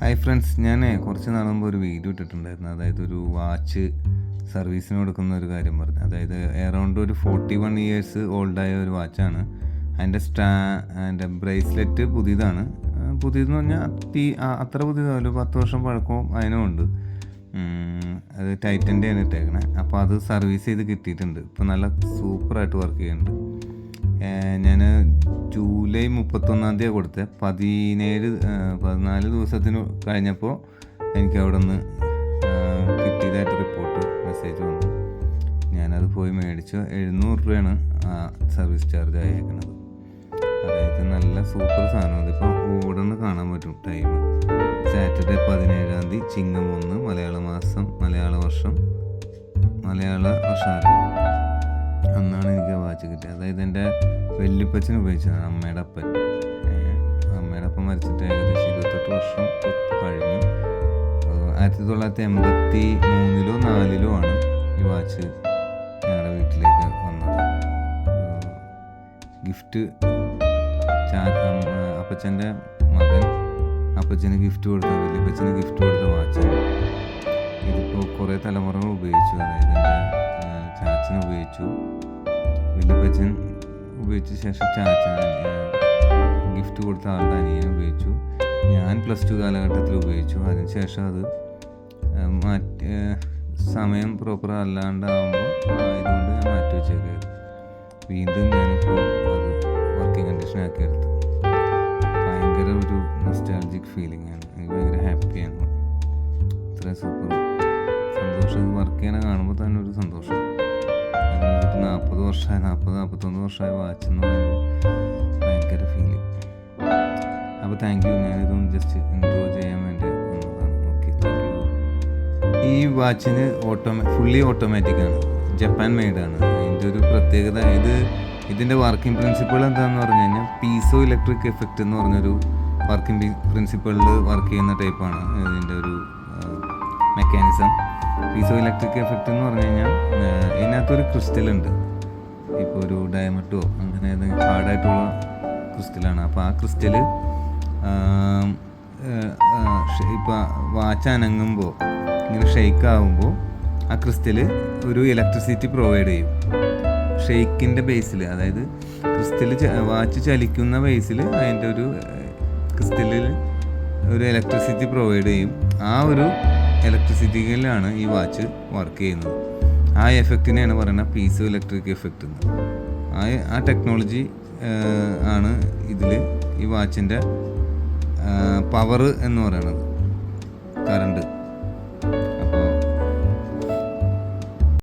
Hi friends, ഞാൻ കുറച്ച് നാൾ മുമ്പ് ഒരു വീഡിയോ ഇട്ടിട്ടുണ്ടായിരുന്നു. അതായത് ഒരു വാച്ച് സർവീസിന് കൊടുക്കുന്ന ഒരു കാര്യം പറഞ്ഞു. അതായത് എറൗണ്ട് ഒരു 41 ഇയേഴ്സ് ഓൾഡായ ഒരു വാച്ചാണ്. അതിൻ്റെ ബ്രേസ്ലെറ്റ് പുതിയതാണ്. പുതിയതെന്ന് പറഞ്ഞാൽ അത്ര പുതിയതല്ല, 10 വർഷം പഴക്കവും അതിനുമുണ്ട്. അത് ടൈറ്റൻ്റെയാണ് ഇട്ടേക്കണേ. അപ്പോൾ അത് സർവീസ് ചെയ്ത് കിട്ടിയിട്ടുണ്ട്. ഇപ്പോൾ നല്ല സൂപ്പറായിട്ട് വർക്ക് ചെയ്യുന്നുണ്ട്. ഞാൻ ജൂലൈ 31 കൊടുത്തത്. 14 ദിവസത്തിന് കഴിഞ്ഞപ്പോൾ എനിക്ക് അവിടെ നിന്ന് കിട്ടിയതായിട്ട് റിപ്പോർട്ട് മെസ്സേജ് വന്നു. ഞാനത് പോയി മേടിച്ചു. 700 രൂപയാണ് സർവീസ് ചാർജ് ആയേക്കുന്നത്. അതായത് നല്ല സൂപ്പർ സാധനം. അതിപ്പോൾ ഓടുന്ന് കാണാൻ പറ്റും ടൈം. സാറ്റർഡേ 17-ാം തീയതി ചിങ്ങം 1 മലയാള വർഷം ആരംഭം അന്നാണ് എനിക്ക് വാച്ച് കിട്ടിയത്. അതായത് എൻ്റെ വല്യപ്പച്ചൻ ഉപയോഗിച്ചതാണ്. അമ്മയുടെ അപ്പം മരിച്ചിട്ട് ഏകദേശം 28 വർഷം കഴിഞ്ഞു. 1983-ലോ 4-ലോ ആണ് ഈ വാച്ച് ഞങ്ങളുടെ വീട്ടിലേക്ക് വന്നത്. ഗിഫ്റ്റ് അപ്പച്ചൻ്റെ മകൻ അപ്പച്ചന് ഗിഫ്റ്റ് കൊടുത്ത, വല്യപ്പച്ചന് ഗിഫ്റ്റ് കൊടുത്ത വാച്ചാണ്. ഇതിപ്പോൾ കുറേ തലമുറകൾ ഉപയോഗിച്ചു. അതായത് എൻ്റെ ചാച്ചൻ ഉപയോഗിച്ചു, വല്യപ്പച്ചൻ ഉപയോഗിച്ച ശേഷം ചാച്ചൻ ഗിഫ്റ്റ് കൊടുത്ത ആളുടെ അനിയൻ ഉപയോഗിച്ചു, ഞാൻ +2 കാലഘട്ടത്തിൽ ഉപയോഗിച്ചു. അതിനുശേഷം അത് സമയം പ്രോപ്പർ അല്ലാണ്ടാകുമ്പോൾ ആയതുകൊണ്ട് ഞാൻ മാറ്റി വെച്ചേക്കത്. വീണ്ടും ഞാനിപ്പോൾ അത് വർക്കിംഗ് കണ്ടീഷനാക്കി എടുത്തു. ഭയങ്കര ഒരു നൊസ്റ്റാൾജിക് ഫീലിംഗ് ആണ്. എനിക്ക് ഭയങ്കര ഹാപ്പിയാണ്. ഇത്ര സൂപ്പർ സന്തോഷം. വർക്ക് ചെയ്യാൻ കാണുമ്പോൾ തന്നെ ഒരു സന്തോഷം. 40-41 വർഷമായി വാച്ച് എന്ന് പറയുമ്പോൾ ഭയങ്കര ഫീലിംഗ്. അപ്പോൾ താങ്ക് യു. ഞാനിതൊന്ന് ജസ്റ്റ് ഇൻട്രോ ചെയ്യാൻ വേണ്ടി വന്നതാണ്. Okay, thank you. ഈ വാച്ചിന് ഫുള്ളി ഓട്ടോമാറ്റിക്കാണ്, ജപ്പാൻ മെയ്ഡാണ്. അതിൻ്റെ ഒരു പ്രത്യേകത, ഇതിൻ്റെ വർക്കിംഗ് പ്രിൻസിപ്പിൾ എന്താണെന്ന് പറഞ്ഞു കഴിഞ്ഞാൽ പീസോ ഇലക്ട്രിക് എഫക്റ്റ് എന്ന് പറഞ്ഞൊരു വർക്കിംഗ് പ്രിൻസിപ്പിളിൽ വർക്ക് ചെയ്യുന്ന ടൈപ്പാണ് ഇതിൻ്റെ ഒരു മെക്കാനിസം. പീസോ ഇലക്ട്രിക് എഫക്റ്റ് എന്ന് പറഞ്ഞു കഴിഞ്ഞാൽ ഇതിനകത്തൊരു ക്രിസ്റ്റലുണ്ട്. ഇപ്പോൾ ഒരു ഡയമണ്ടോ അങ്ങനെ ഏതെങ്കിലും ഹാർഡായിട്ടുള്ള ക്രിസ്റ്റലാണ്. അപ്പോൾ ആ ക്രിസ്റ്റല് ഇപ്പോൾ വാച്ച് അനങ്ങുമ്പോൾ ഇങ്ങനെ ഷെയ്ക്ക് ആകുമ്പോൾ ആ ക്രിസ്റ്റല് ഒരു ഇലക്ട്രിസിറ്റി പ്രൊവൈഡ് ചെയ്യും. ഷെയ്ക്കിൻ്റെ ബേസിൽ, അതായത് വാച്ച് ചലിക്കുന്ന ബേസിൽ അതിൻ്റെ ഒരു ക്രിസ്റ്റലിൽ ഒരു ഇലക്ട്രിസിറ്റി പ്രൊവൈഡ് ചെയ്യും. ആ ഒരു ഇലക്ട്രിസിറ്റിയിലാണ് ഈ വാച്ച് വർക്ക് ചെയ്യുന്നത്. ആ എഫക്റ്റിനെയാണ് പറയുന്നത് പീസോ ഇലക്ട്രിക് എഫക്റ്റ് എന്ന്. ആ ടെക്നോളജി ആണ് ഇതിൽ ഈ വാച്ചിൻ്റെ പവർ എന്ന് പറയുന്നത്, കറണ്ട്.